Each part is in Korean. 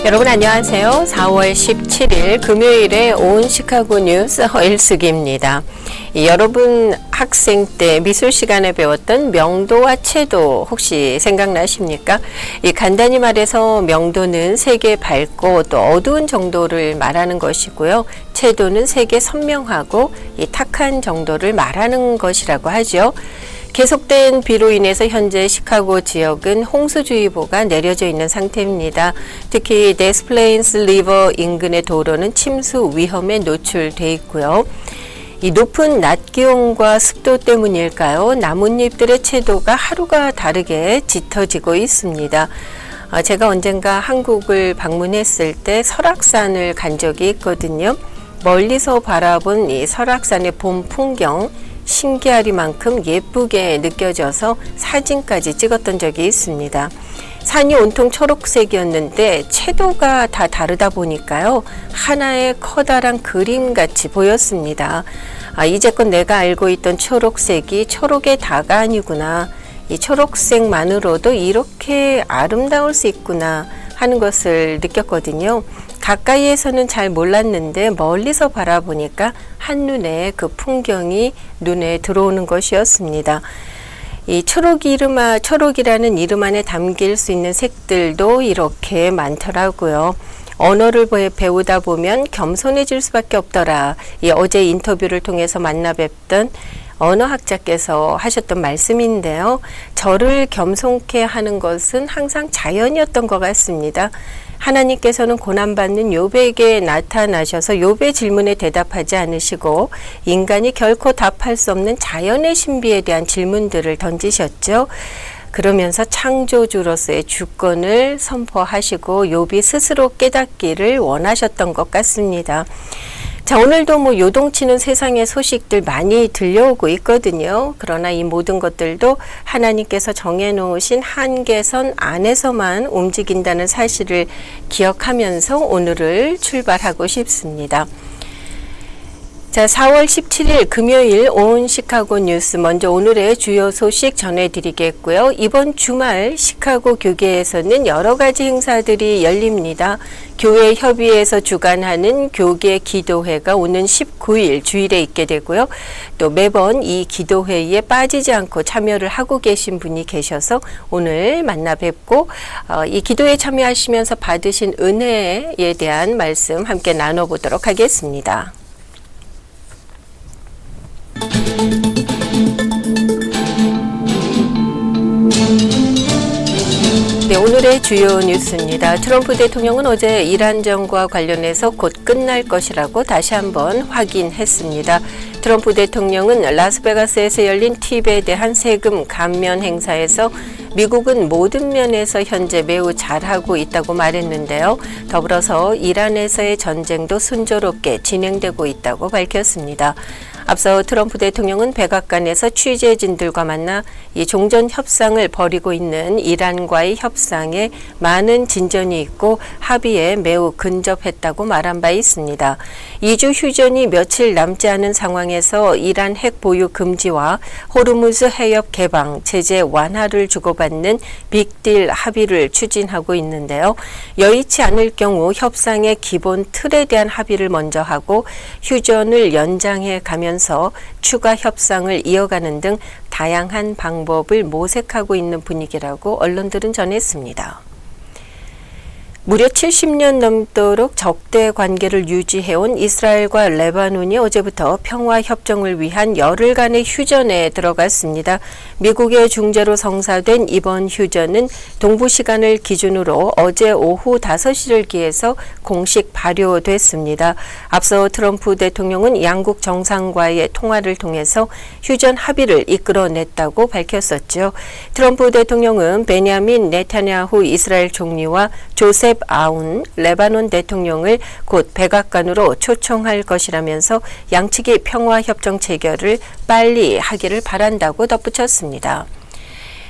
여러분 안녕하세요. 4월 17일 금요일에 온 시카고 뉴스 허일숙입니다. 여러분 학생 때 미술 시간에 배웠던 명도와 채도 혹시 생각나십니까? 간단히 말해서 명도는 색이 밝고 또 어두운 정도를 말하는 것이고요. 채도는 색이 선명하고 탁한 정도를 말하는 것이라고 하죠. 계속된 비로 인해서 현재 시카고 지역은 홍수주의보가 내려져 있는 상태입니다. 특히 데스플레인스 리버 인근의 도로는 침수 위험에 노출돼 있고요. 이 높은 낮 기온과 습도 때문일까요? 나뭇잎들의 채도가 하루가 다르게 짙어지고 있습니다. 제가 언젠가 한국을 방문했을 때 설악산을 간 적이 있거든요. 멀리서 바라본 이 설악산의 봄 풍경 신기하리만큼 예쁘게 느껴져서 사진까지 찍었던 적이 있습니다. 산이 온통 초록색이었는데 채도가 다 다르다 보니까요. 하나의 커다란 그림같이 보였습니다. 이제껏 내가 알고 있던 초록색이 초록의 다가 아니구나. 이 초록색만으로도 이렇게 아름다울 수 있구나 하는 것을 느꼈거든요. 가까이에서는 잘 몰랐는데 멀리서 바라보니까 한눈에 그 풍경이 눈에 들어오는 것이었습니다. 이 초록이라는 이름 안에 담길 수 있는 색들도 이렇게 많더라고요. 언어를 배우다 보면 겸손해질 수밖에 없더라. 어제 인터뷰를 통해서 만나 뵙던 언어학자께서 하셨던 말씀인데요. 저를 겸손케 하는 것은 항상 자연이었던 것 같습니다. 하나님께서는 고난받는 욥에게 나타나셔서 욥의 질문에 대답하지 않으시고 인간이 결코 답할 수 없는 자연의 신비에 대한 질문들을 던지셨죠. 그러면서 창조주로서의 주권을 선포하시고 욥이 스스로 깨닫기를 원하셨던 것 같습니다. 자, 오늘도 요동치는 세상의 소식들 많이 들려오고 있거든요. 그러나 이 모든 것들도 하나님께서 정해놓으신 한계선 안에서만 움직인다는 사실을 기억하면서 오늘을 출발하고 싶습니다. 자, 4월 17일 금요일 온 시카고 뉴스 먼저 오늘의 주요 소식 전해드리겠고요. 이번 주말 시카고 교계에서는 여러 가지 행사들이 열립니다. 교회 협의회에서 주관하는 교계 기도회가 오는 19일 주일에 있게 되고요. 또 매번 이 기도회의에 빠지지 않고 참여를 하고 계신 분이 계셔서 오늘 만나 뵙고 이 기도회에 참여하시면서 받으신 은혜에 대한 말씀 함께 나눠보도록 하겠습니다. 네, 오늘의 주요 뉴스입니다. 트럼프 대통령은 어제 이란전과 관련해서 곧 끝날 것이라고 다시 한번 확인했습니다. 트럼프 대통령은 라스베가스에서 열린 팁에 대한 세금 감면 행사에서 미국은 모든 면에서 현재 매우 잘하고 있다고 말했는데요. 더불어서 이란에서의 전쟁도 순조롭게 진행되고 있다고 밝혔습니다. 앞서 트럼프 대통령은 백악관에서 취재진들과 만나 이 종전 협상을 벌이고 있는 이란과의 협상에 많은 진전이 있고 합의에 매우 근접했다고 말한 바 있습니다. 2주 휴전이 며칠 남지 않은 상황에서 이란 핵 보유 금지와 호르무즈 해협 개방, 제재 완화를 주고받는 빅딜 합의를 추진하고 있는데요. 여의치 않을 경우 협상의 기본 틀에 대한 합의를 먼저 하고 휴전을 연장해 가면서 추가 협상을 이어가는 등 다양한 방법을 모색하고 있는 분위기라고 언론들은 전했습니다. 무려 70년 넘도록 적대 관계를 유지해온 이스라엘과 레바논이 어제부터 평화협정을 위한 열흘간의 휴전에 들어갔습니다. 미국의 중재로 성사된 이번 휴전은 동부 시간을 기준으로 어제 오후 5시를 기해서 공식 발효됐습니다. 앞서 트럼프 대통령은 양국 정상과의 통화를 통해서 휴전 합의를 이끌어냈다고 밝혔었죠. 트럼프 대통령은 베냐민 네타냐후 이스라엘 총리와 조셉 아운 레바논 대통령을 곧 백악관으로 초청할 것이라면서 양측이 평화협정 체결을 빨리 하기를 바란다고 덧붙였습니다.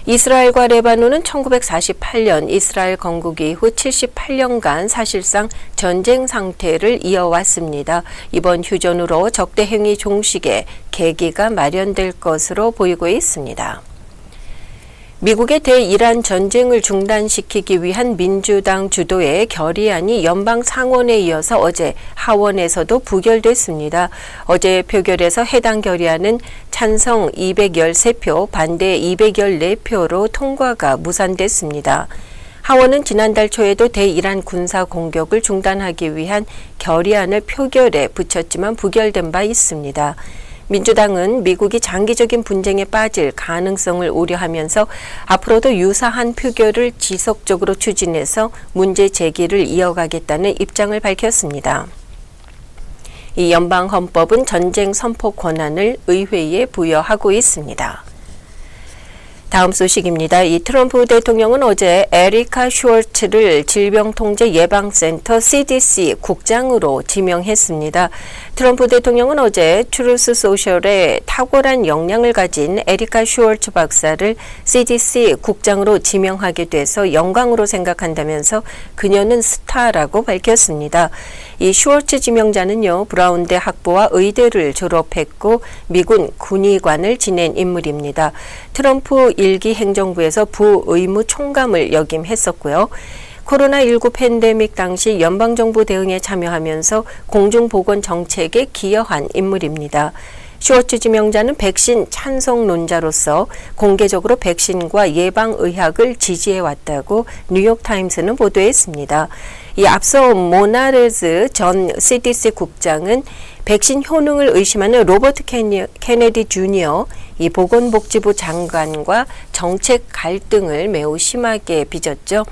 이스라엘과 레바논은 1948년 이스라엘 건국 이후 78년간 사실상 전쟁 상태를 이어왔습니다. 이번 휴전으로 적대 행위 종식에 계기가 마련될 것으로 보이고 있습니다. 미국의 대이란 전쟁을 중단시키기 위한 민주당 주도의 결의안이 연방 상원에 이어서 어제 하원에서도 부결됐습니다. 어제 표결에서 해당 결의안은 찬성 213표, 반대 214표로 통과가 무산됐습니다. 하원은 지난달 초에도 대이란 군사 공격을 중단하기 위한 결의안을 표결에 붙였지만 부결된 바 있습니다. 민주당은 미국이 장기적인 분쟁에 빠질 가능성을 우려하면서 앞으로도 유사한 표결을 지속적으로 추진해서 문제 제기를 이어가겠다는 입장을 밝혔습니다. 이 연방 헌법은 전쟁 선포 권한을 의회에 부여하고 있습니다. 다음 소식입니다. 이 트럼프 대통령은 어제 에리카 슈월츠를 질병통제예방센터 CDC 국장으로 지명했습니다. 트럼프 대통령은 어제 트루스 소셜에 탁월한 역량을 가진 에리카 슈월츠 박사를 CDC 국장으로 지명하게 돼서 영광으로 생각한다면서 그녀는 스타라고 밝혔습니다. 이 슈월츠 지명자는요, 브라운대 학부와 의대를 졸업했고 미군 군의관을 지낸 인물입니다. 트럼프 일기 행정부에서 부의무 총감을 역임했었고요. 코로나19 팬데믹 당시 연방정부 대응에 참여하면서 공중보건 정책에 기여한 인물입니다. 슈워츠 지명자는 백신 찬성론자로서 공개적으로 백신과 예방의학을 지지해왔다고 뉴욕타임스는 보도했습니다. 이 앞서 모나레즈 전 CDC 국장은 백신 효능을 의심하는 로버트 케네디 주니어 이 보건복지부 장관과 정책 갈등을 매우 심하게 빚었죠.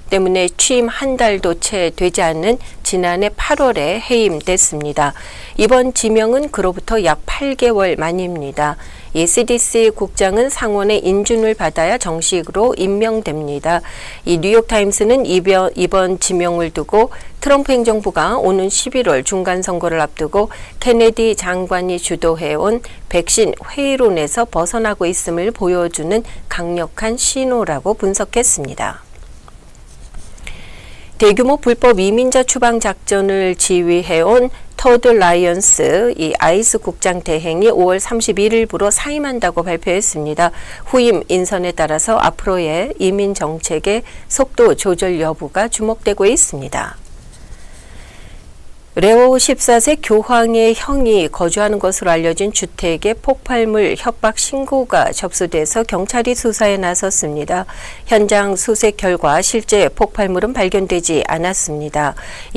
때문에 취임 한 달도 채 되지 않은 지난해 8월에 해임됐습니다. 이번 지명은 그로부터 약 8개월 만입니다. 이 CDC 국장은 상원의 인준을 받아야 정식으로 임명됩니다. 이 뉴욕타임스는 이번 지명을 두고 트럼프 행정부가 오는 11월 중간선거를 앞두고 케네디 장관이 주도해온 백신 회의론에서 벗어나고 있음을 보여주는 강력한 신호라고 분석했습니다. 대규모 불법 이민자 추방 작전을 지휘해온 터드 라이언스 이 아이스 국장 대행이 5월 31일부로 사임한다고 발표했습니다. 후임 인선에 따라서 앞으로의 이민 정책의 속도 조절 여부가 주목되고 있습니다. 레오 14세 교황의 형이 거주하는 것으로 알려진 주택에 폭발물 협박 신고가 접수돼서 경찰이 수사에 나섰습니다. 현장 수색 결과 실제 폭발물은 발견되지 않았습니다.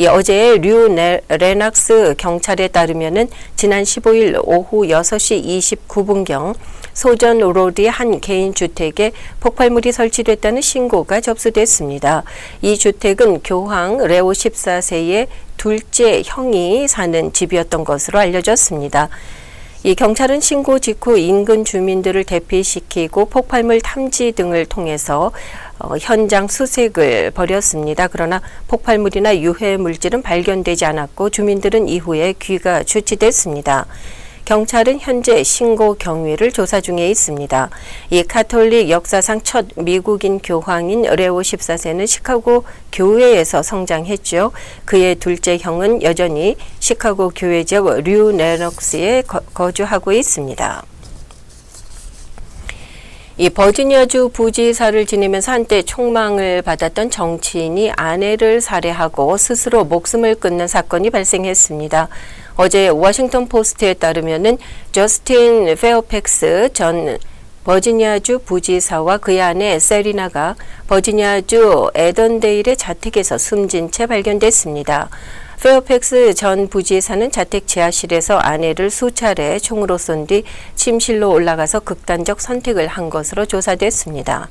어제 류 레낙스 경찰에 따르면은 지난 15일 오후 6시 29분경 소전 로드의 한 개인 주택에 폭발물이 설치됐다는 신고가 접수됐습니다. 이 주택은 교황 레오 14세의 둘째 형이 사는 집이었던 것으로 알려졌습니다. 이 경찰은 신고 직후 인근 주민들을 대피시키고 폭발물 탐지 등을 통해서 현장 수색을 벌였습니다. 그러나 폭발물이나 유해 물질은 발견되지 않았고 주민들은 이후에 귀가 조치됐습니다. 경찰은 현재 신고 경위를 조사 중에 있습니다. 이 가톨릭 역사상 첫 미국인 교황인 레오 14세는 시카고 교회에서 성장했죠. 그의 둘째 형은 여전히 시카고 교회 지역 류 레녹스에 거주하고 있습니다. 이 버지니아주 부지사를 지내면서 한때 총망을 받았던 정치인이 아내를 살해하고 스스로 목숨을 끊는 사건이 발생했습니다. 어제 워싱턴 포스트에 따르면은 저스틴 페어팩스 전 버지니아주 부지사와 그의 아내 세리나가 버지니아주 에던데일의 자택에서 숨진 채 발견됐습니다. 페어팩스 전 부지사는 자택 지하실에서 아내를 수차례 총으로 쏜 뒤 침실로 올라가서 극단적 선택을 한 것으로 조사됐습니다.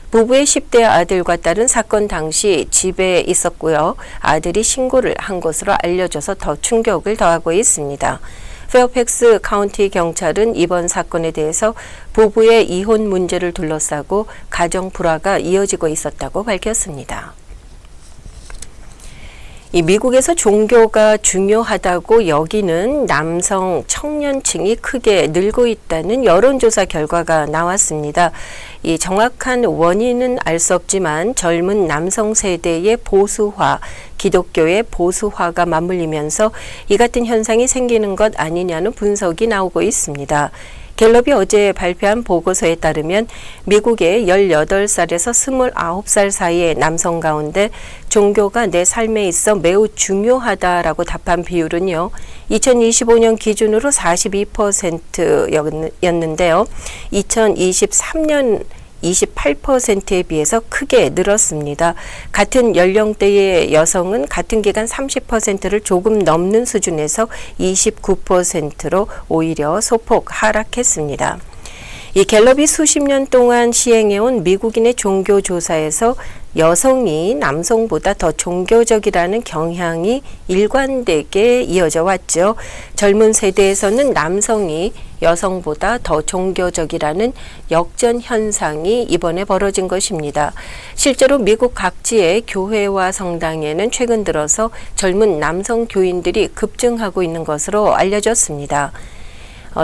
부부의 10대 아들과 딸은 사건 당시 집에 있었고요. 아들이 신고를 한 것으로 알려져서 더 충격을 더하고 있습니다. 페어팩스 카운티 경찰은 이번 사건에 대해서 부부의 이혼 문제를 둘러싸고 가정 불화가 이어지고 있었다고 밝혔습니다. 이 미국에서 종교가 중요하다고 여기는 남성 청년층이 크게 늘고 있다는 여론조사 결과가 나왔습니다. 이 정확한 원인은 알 수 없지만 젊은 남성 세대의 보수화, 기독교의 보수화가 맞물리면서 이 같은 현상이 생기는 것 아니냐는 분석이 나오고 있습니다. 갤럽이 어제 발표한 보고서에 따르면 미국의 18살에서 29살 사이의 남성 가운데 종교가 내 삶에 있어 매우 중요하다라고 답한 비율은요. 2025년 기준으로 42%였는데요. 2023년 28%에 비해서 크게 늘었습니다. 같은 연령대의 여성은 같은 기간 30%를 조금 넘는 수준에서 29%로 오히려 소폭 하락했습니다. 이 갤럽이 수십 년 동안 시행해온 미국인의 종교 조사에서 여성이 남성보다 더 종교적이라는 경향이 일관되게 이어져 왔죠. 젊은 세대에서는 남성이 여성보다 더 종교적이라는 역전 현상이 이번에 벌어진 것입니다. 실제로 미국 각지의 교회와 성당에는 최근 들어서 젊은 남성 교인들이 급증하고 있는 것으로 알려졌습니다.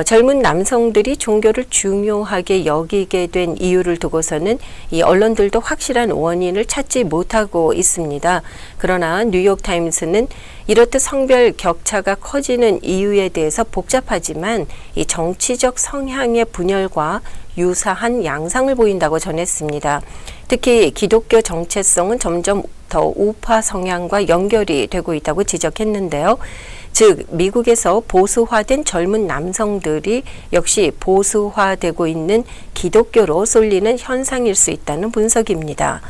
젊은 남성들이 종교를 중요하게 여기게 된 이유를 두고서는 이 언론들도 확실한 원인을 찾지 못하고 있습니다. 그러나 뉴욕타임스는 이렇듯 성별 격차가 커지는 이유에 대해서 복잡하지만 이 정치적 성향의 분열과 유사한 양상을 보인다고 전했습니다. 특히 기독교 정체성은 점점 더 우파 성향과 연결이 되고 있다고 지적했는데요. 즉 미국에서 보수화된 젊은 남성들이 역시 보수화되고 있는 기독교로 쏠리는 현상일 수 있다는 분석입니다.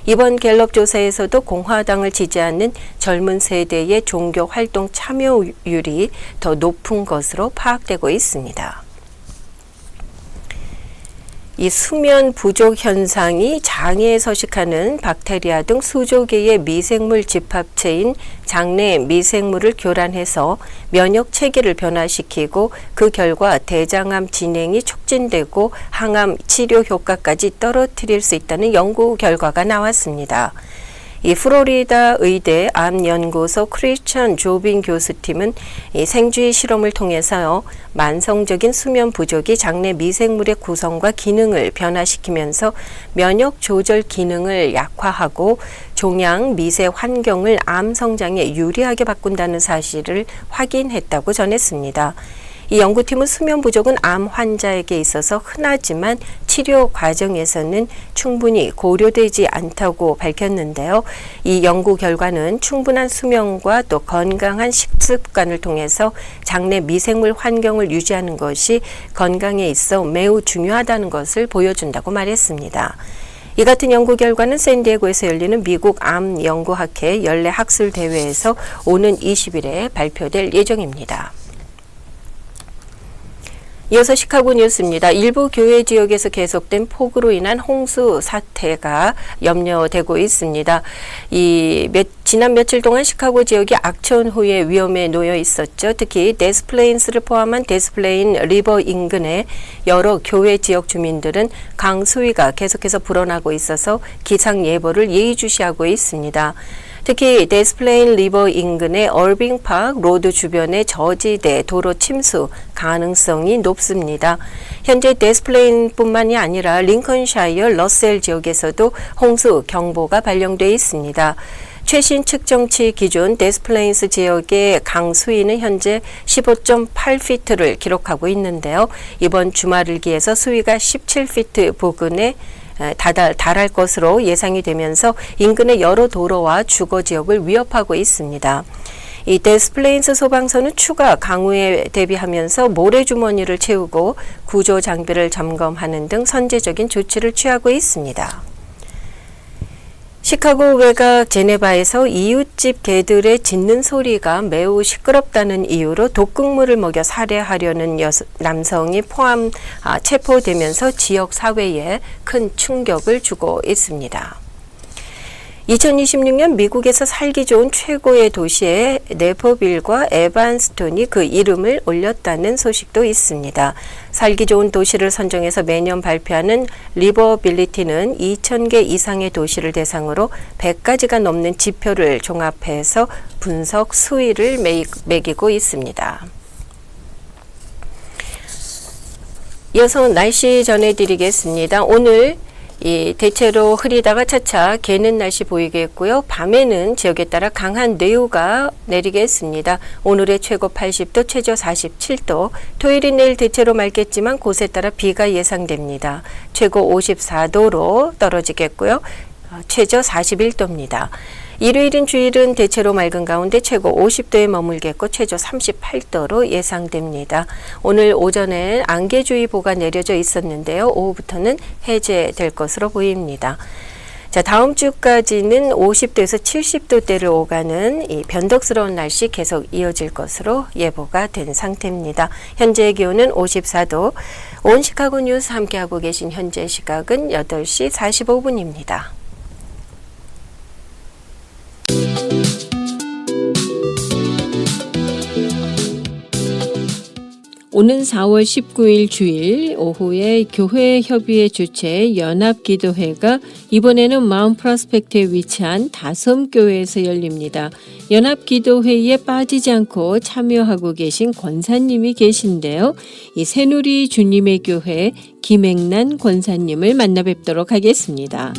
이번 갤럽 조사에서도 공화당을 지지하는 젊은 세대의 종교 활동 참여율이 더 높은 것으로 파악되고 있습니다. 이 수면 부족 현상이 장내에 서식하는 박테리아 등 수조 개의 미생물 집합체인 장내 미생물을 교란해서 면역 체계를 변화시키고 그 결과 대장암 진행이 촉진되고 항암 치료 효과까지 떨어뜨릴 수 있다는 연구 결과가 나왔습니다. 이 플로리다 의대 암연구소 크리스천 조빈 교수팀은 이 생쥐 실험을 통해서요, 만성적인 수면 부족이 장내 미생물의 구성과 기능을 변화시키면서 면역 조절 기능을 약화하고 종양 미세 환경을 암 성장에 유리하게 바꾼다는 사실을 확인했다고 전했습니다. 이 연구팀은 수면 부족은 암 환자에게 있어서 흔하지만 치료 과정에서는 충분히 고려되지 않다고 밝혔는데요. 이 연구 결과는 충분한 수면과 또 건강한 식습관을 통해서 장내 미생물 환경을 유지하는 것이 건강에 있어 매우 중요하다는 것을 보여준다고 말했습니다. 이 같은 연구 결과는 샌디에고에서 열리는 미국 암연구학회 연례 학술 대회에서 오는 20일에 발표될 예정입니다. 이어서 시카고 뉴스입니다. 일부 교회 지역에서 계속된 폭우로 인한 홍수 사태가 염려되고 있습니다. 지난 며칠 동안 시카고 지역이 악천후의 위험에 놓여 있었죠. 특히 데스플레인스를 포함한 데스플레인 리버 인근의 여러 교회 지역 주민들은 강수위가 계속해서 불어나고 있어서 기상 예보를 예의주시하고 있습니다. 특히 데스플레인 리버 인근의 얼빙파크 로드 주변의 저지대 도로 침수 가능성이 높습니다. 현재 데스플레인뿐만이 아니라 링컨샤이어 러셀 지역에서도 홍수 경보가 발령돼 있습니다. 최신 측정치 기준 데스플레인스 지역의 강수위는 현재 15.8피트를 기록하고 있는데요. 이번 주말을 기해서 수위가 17피트 부근에 달할 것으로 예상이 되면서 인근의 여러 도로와 주거 지역을 위협하고 있습니다. 이 데스플레인스 소방서는 추가 강우에 대비하면서 모래주머니를 채우고 구조 장비를 점검하는 등 선제적인 조치를 취하고 있습니다. 시카고 외곽 제네바에서 이웃집 개들의 짖는 소리가 매우 시끄럽다는 이유로 독극물을 먹여 살해하려는 남성이 체포되면서 지역 사회에 큰 충격을 주고 있습니다. 2026년 미국에서 살기 좋은 최고의 도시에 네퍼빌과 에반스톤이 그 이름을 올렸다는 소식도 있습니다. 살기 좋은 도시를 선정해서 매년 발표하는 리버빌리티는 2,000개 이상의 도시를 대상으로 100가지가 넘는 지표를 종합해서 분석 수위를 매기고 있습니다. 이어서 날씨 전해드리겠습니다. 오늘 대체로 흐리다가 차차 개는 날씨 보이겠고요. 밤에는 지역에 따라 강한 뇌우가 내리겠습니다. 오늘의 최고 80도, 최저 47도, 토요일인 내일 대체로 맑겠지만 곳에 따라 비가 예상됩니다. 최고 54도로 떨어지겠고요. 최저 41도입니다. 일요일인 주일은 대체로 맑은 가운데 최고 50도에 머물겠고 최저 38도로 예상됩니다. 오늘 오전에 안개주의보가 내려져 있었는데요. 오후부터는 해제될 것으로 보입니다. 자, 다음 주까지는 50도에서 70도대를 오가는 이 변덕스러운 날씨 계속 이어질 것으로 예보가 된 상태입니다. 현재 기온은 54도. 온 시카고 뉴스 함께하고 계신 현재 시각은 8시 45분입니다. 오는 4월 19일 주일 오후에 교회협의회 주최 연합기도회가 이번에는 마운트 프로스펙트에 위치한 다섬교회에서 열립니다. 연합기도회에 빠지지 않고 참여하고 계신 권사님이 계신데요. 이 새누리 주님의 교회 김행란 권사님을 만나 뵙도록 하겠습니다.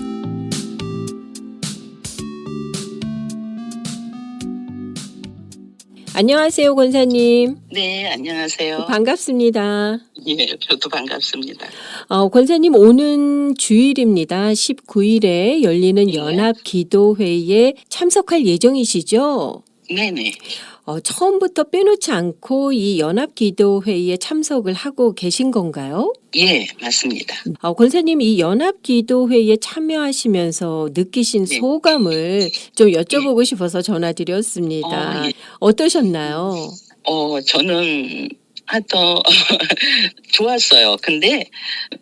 안녕하세요, 권사님. 네, 안녕하세요. 반갑습니다. 예, 저도 반갑습니다. 권사님, 오는 주일입니다. 19일에 열리는 네. 연합기도회에 참석할 예정이시죠? 네네. 처음부터 빼놓지 않고 이 연합기도회에 참석을 하고 계신 건가요? 예, 맞습니다. 권사님, 이 연합기도회에 참여하시면서 느끼신 네. 소감을 좀 여쭤보고 싶어서 전화드렸습니다. 예. 어떠셨나요? 저는 하여튼 좋았어요. 근데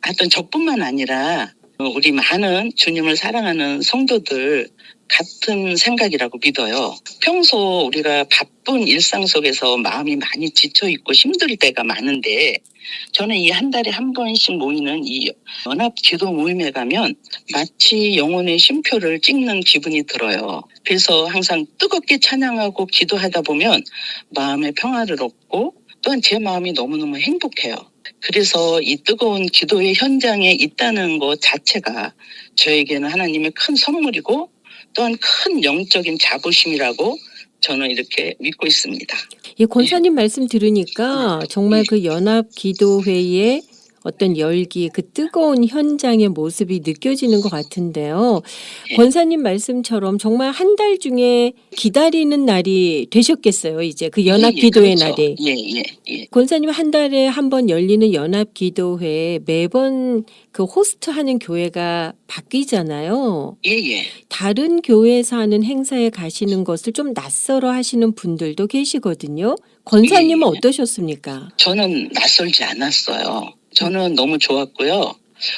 하여튼 저뿐만 아니라 우리 많은 주님을 사랑하는 성도들 같은 생각이라고 믿어요. 평소 우리가 바쁜 일상 속에서 마음이 많이 지쳐있고 힘들 때가 많은데 저는 이 한 달에 한 번씩 모이는 이 연합 기도 모임에 가면 마치 영혼의 쉼표를 찍는 기분이 들어요. 그래서 항상 뜨겁게 찬양하고 기도하다 보면 마음의 평화를 얻고 또한 제 마음이 너무너무 행복해요. 그래서 이 뜨거운 기도의 현장에 있다는 것 자체가 저에게는 하나님의 큰 선물이고 또한 큰 영적인 자부심이라고 저는 이렇게 믿고 있습니다. 이 권사님 말씀 들으니까 정말 그 연합기도회의 어떤 열기, 그 뜨거운 현장의 모습이 느껴지는 것 같은데요. 권사님 말씀처럼 정말 한 달 중에 기다리는 날이 되셨겠어요. 이제 그 연합기도회 그렇죠. 날이. 예. 권사님 한 달에 한 번 열리는 연합기도회 매번 그 호스트하는 교회가 바뀌잖아요. 예. 다른 교회에서 하는 행사에 가시는 것을 좀 낯설어 하시는 분들도 계시거든요. 권사님은 예. 어떠셨습니까? 저는 낯설지 않았어요. 저는 너무 좋았고요.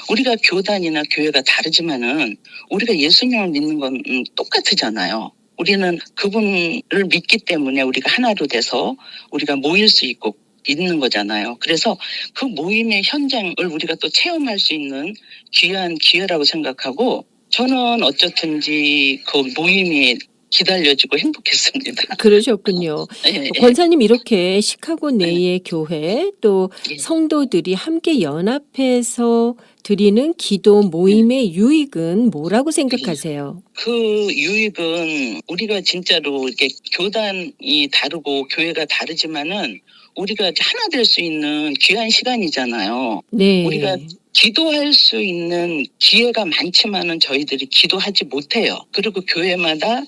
우리가 교단이나 교회가 다르지만은 우리가 예수님을 믿는 건 똑같으잖아요. 우리는 그분을 믿기 때문에 우리가 하나로 돼서 우리가 모일 수 있고 있는 거잖아요. 그래서 그 모임의 현장을 우리가 또 체험할 수 있는 귀한 기회라고 생각하고 저는 어쨌든지 그 모임이 기다려지고 행복했습니다. 그러셨군요. 예. 권사님 이렇게 시카고 내의 교회 또 예. 성도들이 함께 연합해서 드리는 기도 모임의 유익은 뭐라고 생각하세요? 그 유익은 우리가 진짜로 이렇게 교단이 다르고 교회가 다르지만은 우리가 하나 될 수 있는 귀한 시간이잖아요. 네. 우리가 기도할 수 있는 기회가 많지만은 저희들이 기도하지 못해요. 그리고 교회마다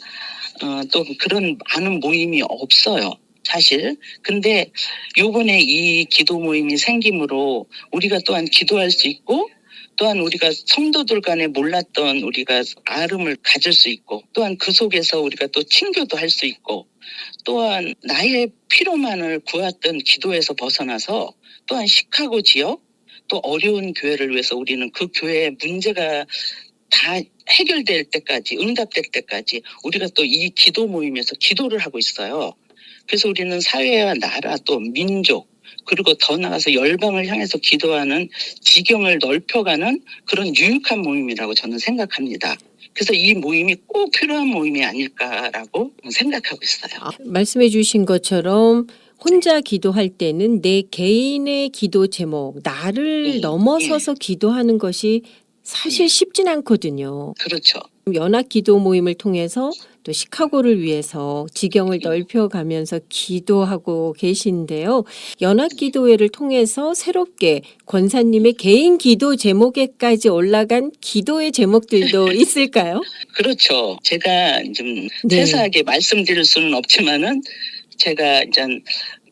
또 그런 많은 모임이 없어요. 사실. 근데 요번에 이 기도 모임이 생김으로 우리가 또한 기도할 수 있고 또한 우리가 성도들 간에 몰랐던 우리가 아름을 가질 수 있고 또한 그 속에서 우리가 또 친교도 할 수 있고 또한 나의 피로만을 구했던 기도에서 벗어나서 또한 시카고 지역 또 어려운 교회를 위해서 우리는 그 교회의 문제가 다 해결될 때까지 응답될 때까지 우리가 또 이 기도 모임에서 기도를 하고 있어요. 그래서 우리는 사회와 나라 또 민족 그리고 더 나아가서 열방을 향해서 기도하는 지경을 넓혀가는 그런 유익한 모임이라고 저는 생각합니다. 그래서 이 모임이 꼭 필요한 모임이 아닐까라고 생각하고 있어요. 말씀해 주신 것처럼 혼자 기도할 때는 내 개인의 기도 제목, 나를 넘어서서 기도하는 것이 사실 쉽진 않거든요. 그렇죠. 연합 기도 모임을 통해서 또 시카고를 위해서 지경을 넓혀가면서 기도하고 계신데요. 연합 기도회를 통해서 새롭게 권사님의 개인 기도 제목에까지 올라간 기도의 제목들도 있을까요? 그렇죠. 제가 좀 네. 세세하게 말씀드릴 수는 없지만은 제가 이제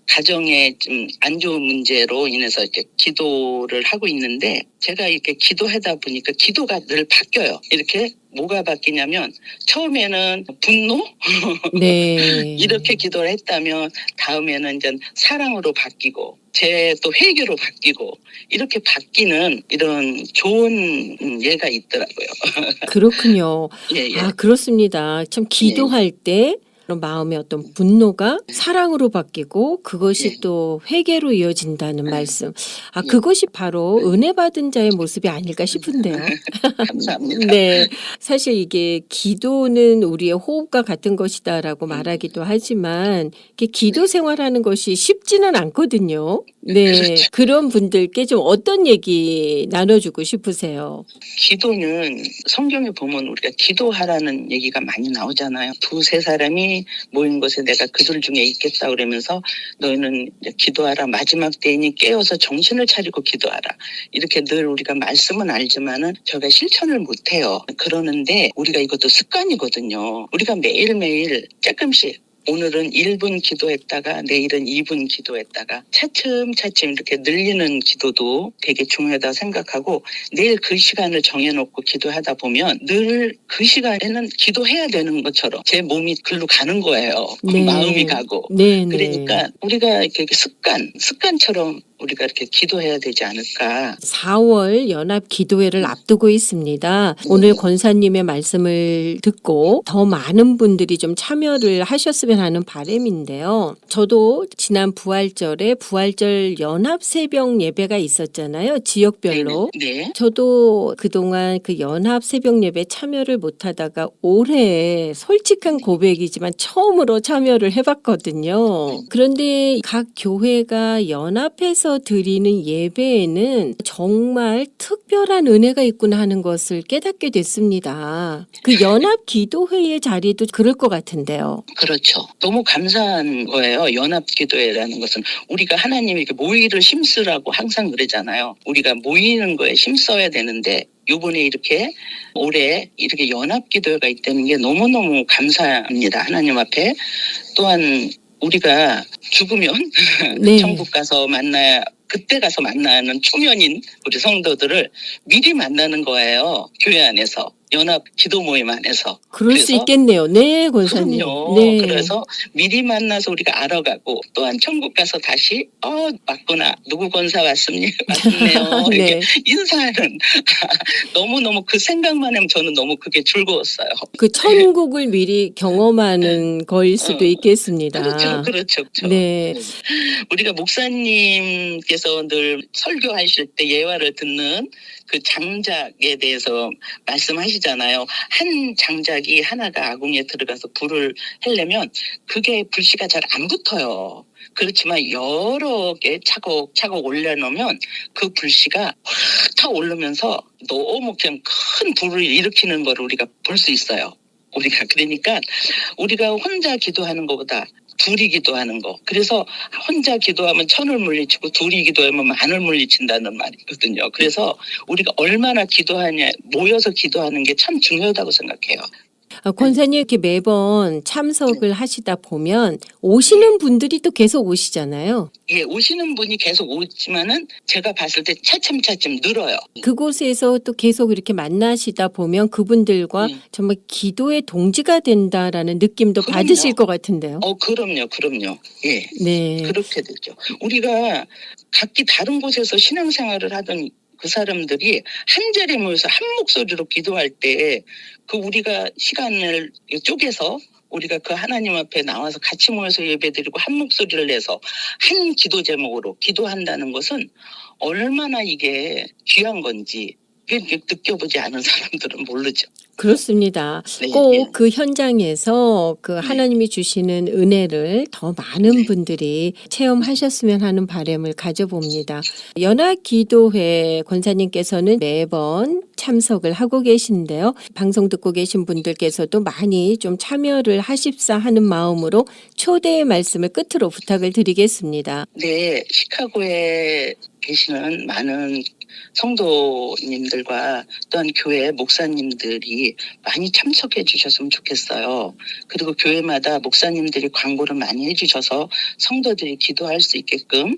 가정에 좀 안 좋은 문제로 인해서 이렇게 기도를 하고 있는데 제가 이렇게 기도하다 보니까 기도가 늘 바뀌어요. 이렇게 뭐가 바뀌냐면 처음에는 분노 네. 이렇게 기도를 했다면 다음에는 이제 사랑으로 바뀌고 제 또 회개로 바뀌고 이렇게 바뀌는 이런 좋은 예가 있더라고요. 그렇군요. 예, 예. 아, 그렇습니다. 참 기도할 때 그런 마음의 어떤 분노가 사랑으로 바뀌고 그것이 예. 또 회개로 이어진다는 예. 말씀. 아, 예. 그것이 바로 은혜 받은 자의 모습이 아닐까 싶은데요. 감사합니다. 네. 사실 이게 기도는 우리의 호흡과 같은 것이다라고 말하기도 하지만 이게 기도 생활하는 것이 쉽지는 않거든요. 네. 그렇죠. 그런 분들께 좀 어떤 얘기 나눠주고 싶으세요? 기도는 성경에 보면 우리가 기도하라는 얘기가 많이 나오잖아요. 두세 사람이 모인 곳에 내가 그들 중에 있겠다 그러면서 너희는 이제 기도하라. 마지막 때이니 깨어서 정신을 차리고 기도하라. 이렇게 늘 우리가 말씀은 알지만은 저희가 실천을 못해요. 그러는데 우리가 이것도 습관이거든요. 우리가 매일매일 조금씩 오늘은 1분 기도했다가 내일은 2분 기도했다가 차츰차츰 이렇게 늘리는 기도도 되게 중요하다고 생각하고 내일 그 시간을 정해놓고 기도하다 보면 늘 그 시간에는 기도해야 되는 것처럼 제 몸이 글로 가는 거예요. 네. 마음이 가고. 네, 그러니까 우리가 이렇게 습관처럼 우리가 이렇게 기도해야 되지 않을까. 4월 연합 기도회를 앞두고 있습니다. 오늘 권사님의 말씀을 듣고 더 많은 분들이 좀 참여를 하셨으면 하는 바람인데요. 저도 지난 부활절에 부활절 연합 새벽 예배가 있었잖아요. 지역별로. 네. 저도 그동안 그 연합 새벽 예배 참여를 못하다가 올해 솔직한 고백이지만 처음으로 참여를 해봤거든요. 그런데 각 교회가 연합해서 드리는 예배에는 정말 특별한 은혜가 있구나 하는 것을 깨닫게 됐습니다. 그 연합 기도회의 자리도 그럴 것 같은데요. 그렇죠. 너무 감사한 거예요. 연합기도회라는 것은 우리가 하나님에게 모이를 힘쓰라고 항상 그러잖아요. 우리가 모이는 거에 힘써야 되는데 요번에 이렇게 올해 이렇게 연합기도회가 있다는 게 너무너무 감사합니다. 하나님 앞에. 또한 우리가 죽으면 네. 천국 가서 만나야 그때 가서 만나는 초면인 우리 성도들을 미리 만나는 거예요. 교회 안에서. 연합 기도 모임 안에서. 그럴 수 그래서 있겠네요. 네, 권사님. 그럼요. 네. 그래서 미리 만나서 우리가 알아가고 또한 천국 가서 다시 맞구나. 누구 권사 왔네요. 네. 이렇게 인사하는 너무너무 그 생각만 하면 저는 너무 그게 즐거웠어요. 그 천국을 미리 경험하는 거일 수도 있겠습니다. 그렇죠. 네. 우리가 목사님께서 늘 설교하실 때 예화를 듣는 그 장작에 대해서 말씀하시잖아요. 한 장작이 하나가 아궁이에 들어가서 불을 하려면 그게 불씨가 잘 안 붙어요. 그렇지만 여러 개 차곡차곡 올려놓으면 그 불씨가 확 타오르면서 너무 그냥 큰 불을 일으키는 걸 우리가 볼 수 있어요. 그러니까 우리가 혼자 기도하는 것보다 둘이 기도하는 거. 그래서 혼자 기도하면 천을 물리치고 둘이 기도하면 만을 물리친다는 말이거든요. 그래서 우리가 얼마나 기도하냐, 모여서 기도하는 게 참 중요하다고 생각해요. 권사님 이렇게 매번 참석을 하시다 보면 오시는 분들이 또 계속 오시잖아요. 예, 오시는 분이 계속 오지만은 제가 봤을 때 차츰차츰 늘어요. 그곳에서 또 계속 이렇게 만나시다 보면 그분들과 정말 기도의 동지가 된다라는 느낌도 그럼요. 받으실 것 같은데요. 그럼요. 예. 네. 그렇게 되죠. 우리가 각기 다른 곳에서 신앙생활을 하던 그 사람들이 한 자리에 모여서 한 목소리로 기도할 때 그 우리가 시간을 쪼개서 우리가 그 하나님 앞에 나와서 같이 모여서 예배드리고 한 목소리를 내서 한 기도 제목으로 기도한다는 것은 얼마나 이게 귀한 건지 그게 느껴보지 않은 사람들은 모르죠. 그렇습니다. 네, 예. 꼭 그 현장에서 그 하나님이 주시는 은혜를 더 많은 네. 분들이 체험하셨으면 하는 바람을 가져봅니다. 연합기도회 권사님께서는 매번 참석을 하고 계신데요. 방송 듣고 계신 분들께서도 많이 좀 참여를 하십사 하는 마음으로 초대의 말씀을 끝으로 부탁을 드리겠습니다. 네, 시카고에 계시는 많은 성도님들과 또한 교회 목사님들이 많이 참석해 주셨으면 좋겠어요. 그리고 교회마다 목사님들이 광고를 많이 해주셔서 성도들이 기도할 수 있게끔,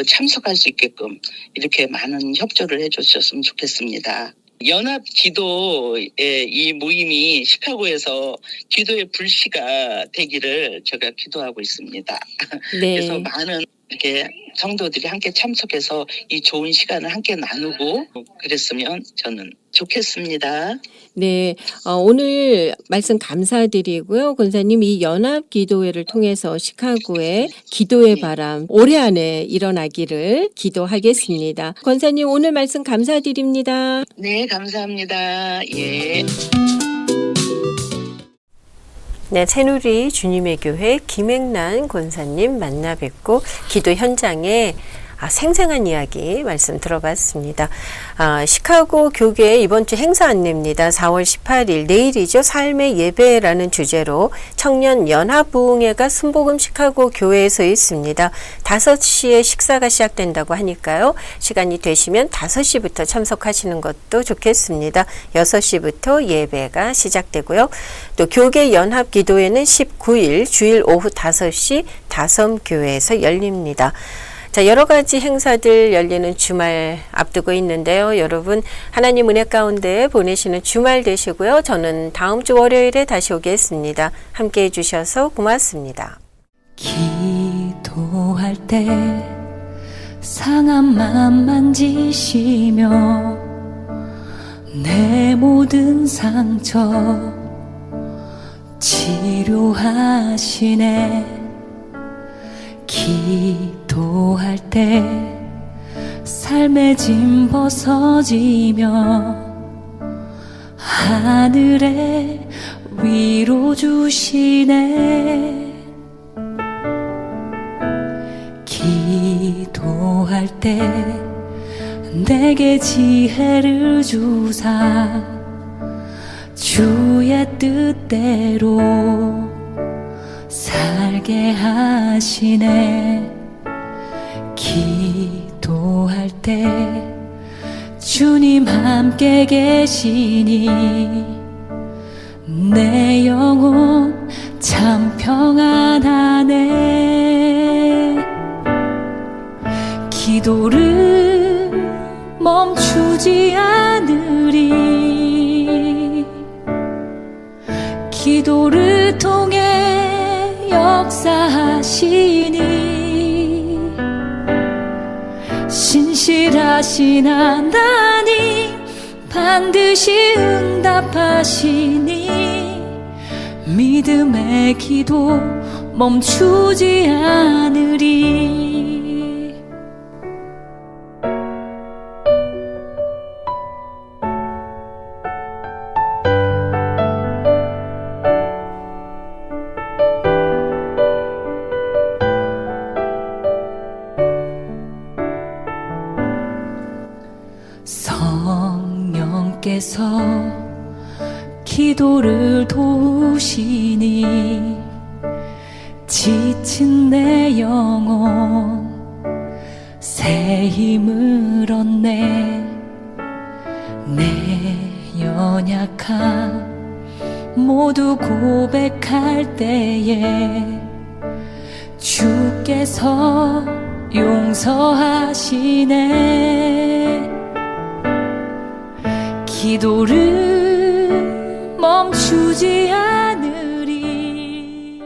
참석할 수 있게끔 이렇게 많은 협조를 해주셨으면 좋겠습니다. 연합 기도의 이 모임이 시카고에서 기도의 불씨가 되기를 제가 기도하고 있습니다. 네. 그래서 많은 이렇게 성도들이 함께 참석해서 이 좋은 시간을 함께 나누고 그랬으면 저는 좋겠습니다. 네, 오늘 말씀 감사드리고요. 권사님, 이 연합기도회를 통해서 시카고의 기도의 바람 올해 안에 일어나기를 기도하겠습니다. 권사님, 오늘 말씀 감사드립니다. 네, 감사합니다. 예. 네, 새누리 주님의 교회 김행란 권사님 만나 뵙고 기도 현장에 생생한 이야기 말씀 들어봤습니다. 시카고 교계 이번 주 행사 안내입니다. 4월 18일 내일이죠. 삶의 예배라는 주제로 청년 연합부흥회가 순복음 시카고 교회에서 있습니다. 5시에 식사가 시작된다고 하니까요. 시간이 되시면 5시부터 참석하시는 것도 좋겠습니다. 6시부터 예배가 시작되고요. 또 교계 연합 기도회는 19일 주일 오후 5시 다섬교회에서 열립니다. 자, 여러 가지 행사들 열리는 주말 앞두고 있는데요. 여러분 하나님 은혜 가운데 보내시는 주말 되시고요. 저는 다음 주 월요일에 다시 오겠습니다. 함께 해주셔서 고맙습니다. 기도할 때 상한 맘 만지시며 내 모든 상처 치료하시네. 기도할 때 삶의 짐 벗어지며 하늘에 위로 주시네. 기도할 때 내게 지혜를 주사 주의 뜻대로 살게 하시네. 기도할 때 주님 함께 계시니 내 영혼 참 평안하네. 기도를 멈추지 않으리. 기도를 통해 역사하시니 신실하신 하나님 반드시 응답하시니 믿음의 기도 멈추지 않으리. 성령께서 기도를 도우시니 지친 내 영혼 새 힘을 얻네. 내 연약함 모두 고백할 때에 주께서 용서하시네. 기도를 멈추지 않으리.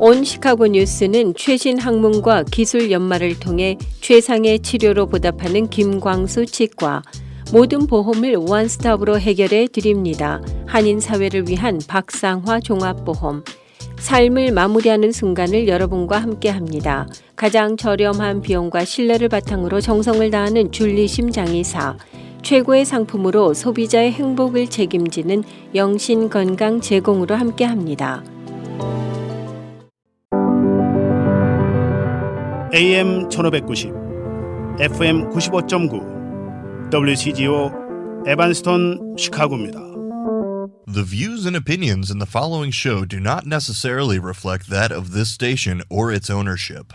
온 시카고 뉴스는 최신 학문과 기술 연마를 통해 최상의 치료로 보답하는 김광수 치과, 모든 보험을 원스톱으로 해결해 드립니다. 한인 사회를 위한 박상화 종합보험, 삶을 마무리하는 순간을 여러분과 함께합니다. 가장 저렴한 비용과 신뢰를 바탕으로 정성을 다하는 줄리심 장의사, 최고의 상품으로 소비자의 행복을 책임지는 영신 건강 제공으로 함께합니다. AM 1590, FM 95.9, WCGO 에반스톤 시카고입니다. The views and opinions in the following show do not necessarily reflect that of this station or its ownership.